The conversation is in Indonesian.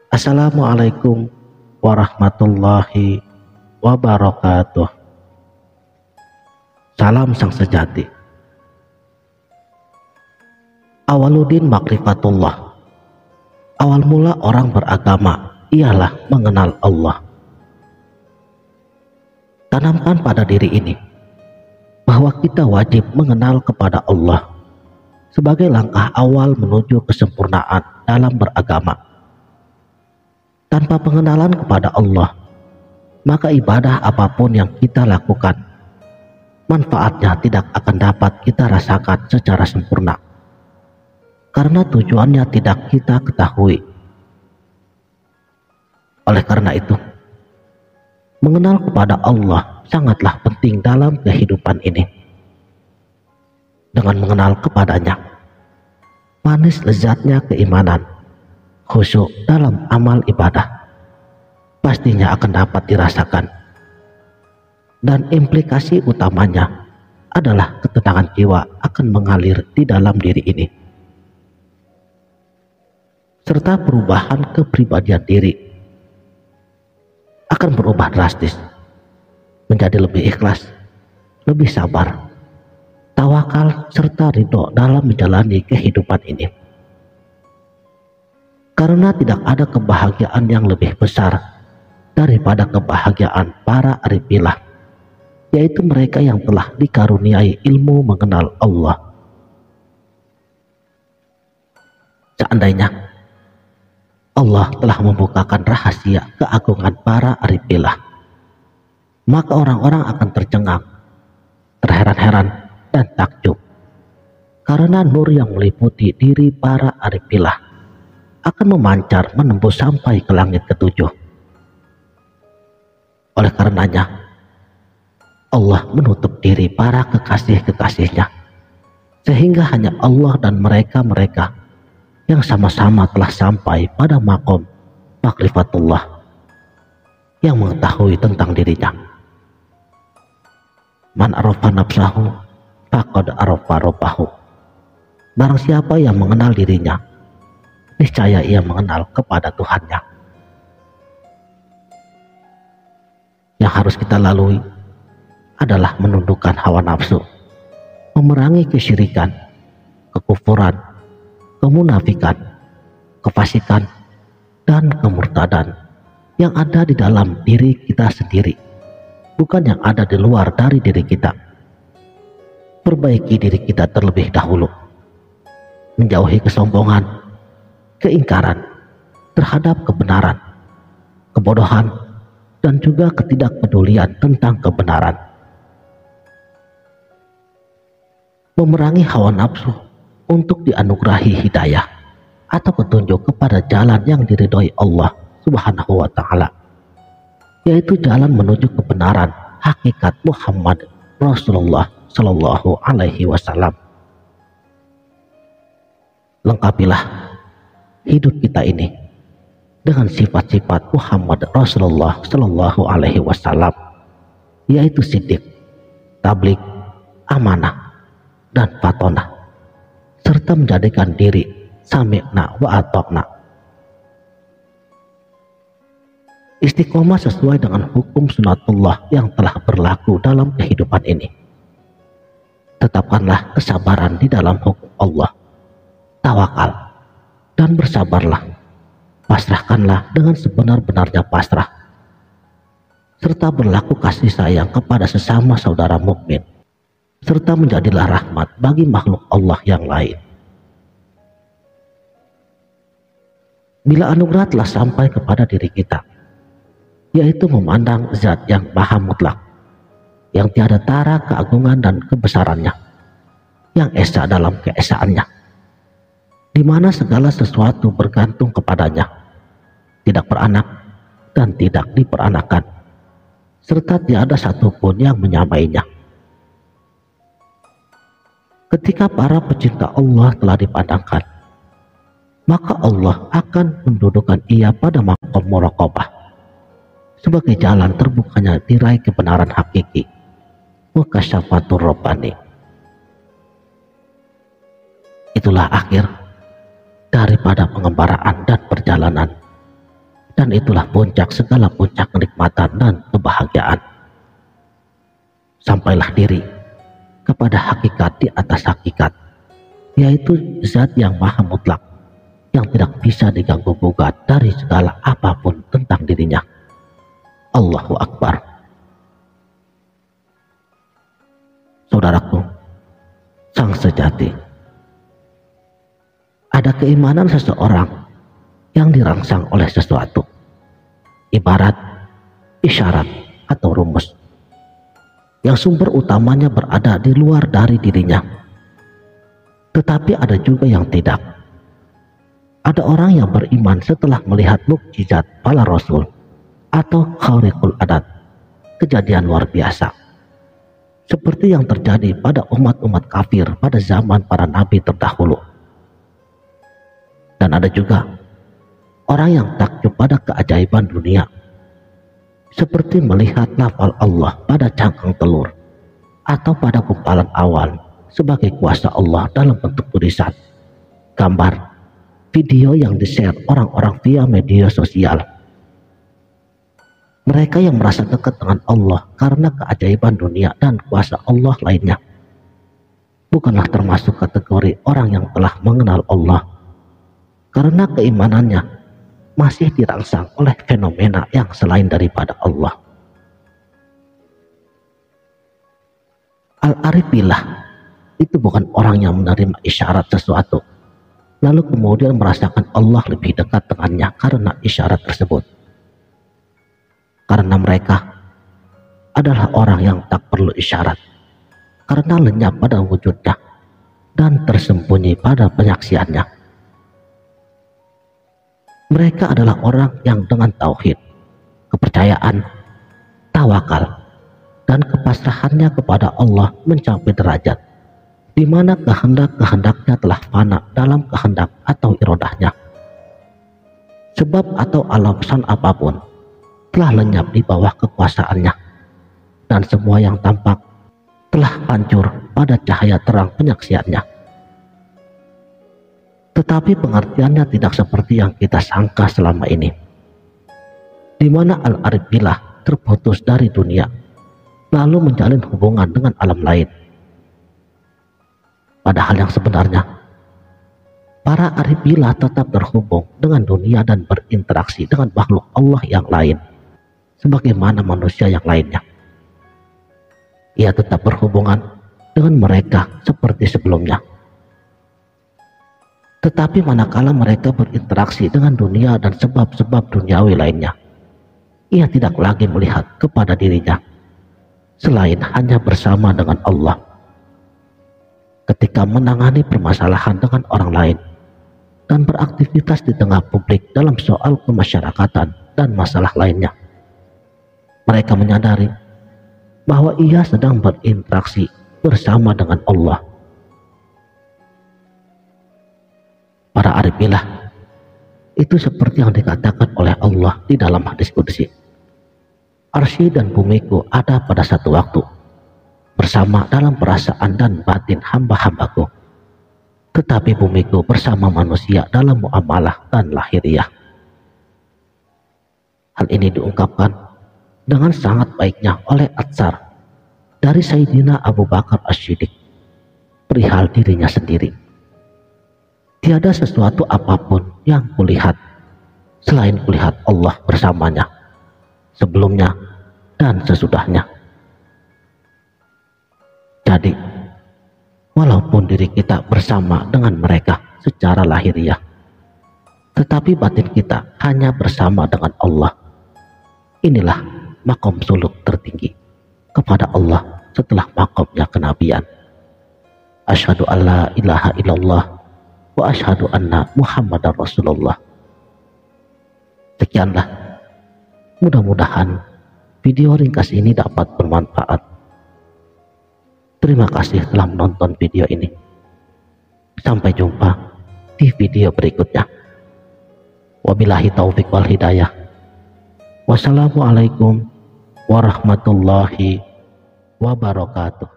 Assalamualaikum warahmatullahi wabarakatuh. Salam sang sejati. Awaluddin makrifatullah. Awal mula orang beragama ialah mengenal Allah. Tanamkan pada diri ini bahwa kita wajib mengenal kepada Allah sebagai langkah awal menuju kesempurnaan dalam beragama. Tanpa pengenalan kepada Allah, maka ibadah apapun yang kita lakukan, manfaatnya tidak akan dapat kita rasakan secara sempurna, karena tujuannya tidak kita ketahui. Oleh karena itu, mengenal kepada Allah sangatlah penting dalam kehidupan ini. Dengan mengenal kepadanya, manis lezatnya keimanan, khusyuk dalam amal ibadah pastinya akan dapat dirasakan. Dan implikasi utamanya adalah ketenangan jiwa akan mengalir di dalam diri ini, serta perubahan kepribadian diri akan berubah drastis menjadi lebih ikhlas, lebih sabar, tawakal, serta ridho dalam menjalani kehidupan ini. Karena tidak ada kebahagiaan yang lebih besar daripada kebahagiaan para arifilah, yaitu mereka yang telah dikaruniai ilmu mengenal Allah. Seandainya Allah telah membukakan rahasia keagungan para arifilah, maka orang-orang akan tercengang, terheran-heran, dan takjub, karena nur yang meliputi diri para arifilah akan memancar menembus sampai ke langit ketujuh. Oleh karenanya, Allah menutup diri para kekasih-kekasihnya, sehingga hanya Allah dan mereka-mereka yang sama-sama telah sampai pada makom makrifatullah yang mengetahui tentang dirinya. Man arafa nafsahu faqad arafa rabbahu. Barang siapa yang mengenal dirinya, niscaya ia mengenal kepada Tuhannya. Yang harus kita lalui adalah menundukkan hawa nafsu, memerangi kesyirikan, kekufuran, kemunafikan, kefasikan, dan kemurtadan yang ada di dalam diri kita sendiri, bukan yang ada di luar dari diri kita. Perbaiki diri kita terlebih dahulu, menjauhi kesombongan, keingkaran terhadap kebenaran, kebodohan, dan juga ketidakpedulian tentang kebenaran. Memerangi hawa nafsu untuk dianugerahi hidayah atau petunjuk kepada jalan yang diridhoi Allah Subhanahu wa Ta'ala, yaitu jalan menuju kebenaran hakikat Muhammad Rasulullah Sallallahu Alaihi Wasallam. Lengkapilah hidup kita ini dengan sifat-sifat Muhammad Rasulullah Sallallahu Alaihi Wasallam, yaitu siddiq, tabligh, amanah, dan fatonah, serta menjadikan diri sami'na wa ata'na. Istiqomah sesuai dengan hukum sunatullah yang telah berlaku dalam kehidupan ini. Tetapkanlah kesabaran di dalam hukum Allah, tawakal, dan bersabarlah. Pasrahkanlah dengan sebenar-benarnya pasrah, serta berlaku kasih sayang kepada sesama saudara mukmin, serta menjadilah rahmat bagi makhluk Allah yang lain. Bila anugerah telah sampai kepada diri kita, yaitu memandang zat yang maha mutlak, yang tiada tara keagungan dan kebesarannya, yang esa dalam keesaannya, di mana segala sesuatu bergantung kepadanya, tidak beranak dan tidak diperanakan, serta tiada satupun yang menyamainya. Ketika para pecinta Allah telah dipandangkan, maka Allah akan mendudukkan ia pada maqam muraqabah sebagai jalan terbukanya tirai kebenaran hakiki, mukasyafatur rabbani. Itulah akhir daripada pengembaraan dan perjalanan Dan itulah puncak segala puncak kenikmatan dan kebahagiaan. Sampailah diri kepada hakikat di atas hakikat, yaitu zat yang maha mutlak, yang tidak bisa diganggu-gugat dari segala apapun tentang dirinya. Allahu Akbar. Saudaraku, sang sejati, ada keimanan seseorang yang dirangsang oleh sesuatu, ibarat, isyarat, atau rumus, yang sumber utamanya berada di luar dari dirinya. Tetapi ada juga yang tidak. Ada orang yang beriman setelah melihat mukjizat para rasul atau khariqul adat, kejadian luar biasa, seperti yang terjadi pada umat-umat kafir pada zaman para nabi terdahulu. Dan ada juga orang yang takjub pada keajaiban dunia, seperti melihat lafal Allah pada cangkang telur atau pada gumpalan awan sebagai kuasa Allah dalam bentuk tulisan, gambar, video yang di-share orang-orang via media sosial. Mereka yang merasa dekat dengan Allah karena keajaiban dunia dan kuasa Allah lainnya bukanlah termasuk kategori orang yang telah mengenal Allah, karena keimanannya masih dirangsang oleh fenomena yang selain daripada Allah. Al-Arif billah itu bukan orang yang menerima isyarat sesuatu lalu kemudian merasakan Allah lebih dekat dengannya karena isyarat tersebut. Karena mereka adalah orang yang tak perlu isyarat, karena lenyap pada wujudnya dan tersembunyi pada penyaksiannya. Mereka adalah orang yang dengan tauhid, kepercayaan, tawakal, dan kepasrahannya kepada Allah mencapai derajat di mana kehendak-kehendaknya telah fana dalam kehendak atau irodahnya. Sebab atau alasan apapun telah lenyap di bawah kekuasaannya, dan semua yang tampak telah hancur pada cahaya terang penyaksiannya. Tetapi pengertiannya tidak seperti yang kita sangka selama ini, di mana Al-Arif billah terputus dari dunia lalu menjalin hubungan dengan alam lain. Padahal yang sebenarnya para arif billah tetap terhubung dengan dunia dan berinteraksi dengan makhluk Allah yang lain sebagaimana manusia yang lainnya. Ia tetap berhubungan dengan mereka seperti sebelumnya. Tetapi manakala mereka berinteraksi dengan dunia dan sebab-sebab duniawi lainnya, ia tidak lagi melihat kepada dirinya selain hanya bersama dengan Allah. Ketika menangani permasalahan dengan orang lain dan beraktivitas di tengah publik dalam soal kemasyarakatan dan masalah lainnya, mereka menyadari bahwa ia sedang berinteraksi bersama dengan Allah. Para arif billah itu seperti yang dikatakan oleh Allah di dalam hadis qudsi, arsy dan bumiku ada pada satu waktu bersama dalam perasaan dan batin hamba-hambaku, tetapi bumiku bersama manusia dalam muamalah dan lahiriah. Hal ini diungkapkan dengan sangat baiknya oleh Atsar dari Sayyidina Abu Bakar As-Siddiq perihal dirinya sendiri. Tiada sesuatu apapun yang kulihat selain kulihat Allah bersamanya sebelumnya dan sesudahnya. Jadi, walaupun diri kita bersama dengan mereka secara lahiriah, tetapi batin kita hanya bersama dengan Allah. Inilah maqam suluk tertinggi kepada Allah setelah maqamnya kenabian. Asyhadu alla ilaha illallah wa asyhadu anna Muhammadar Rasulullah. Sekianlah, mudah-mudahan video ringkas ini dapat bermanfaat. Terima kasih telah menonton video ini. Sampai jumpa di video berikutnya. Wabillahi taufik wal hidayah. Wassalamualaikum warahmatullahi wabarakatuh.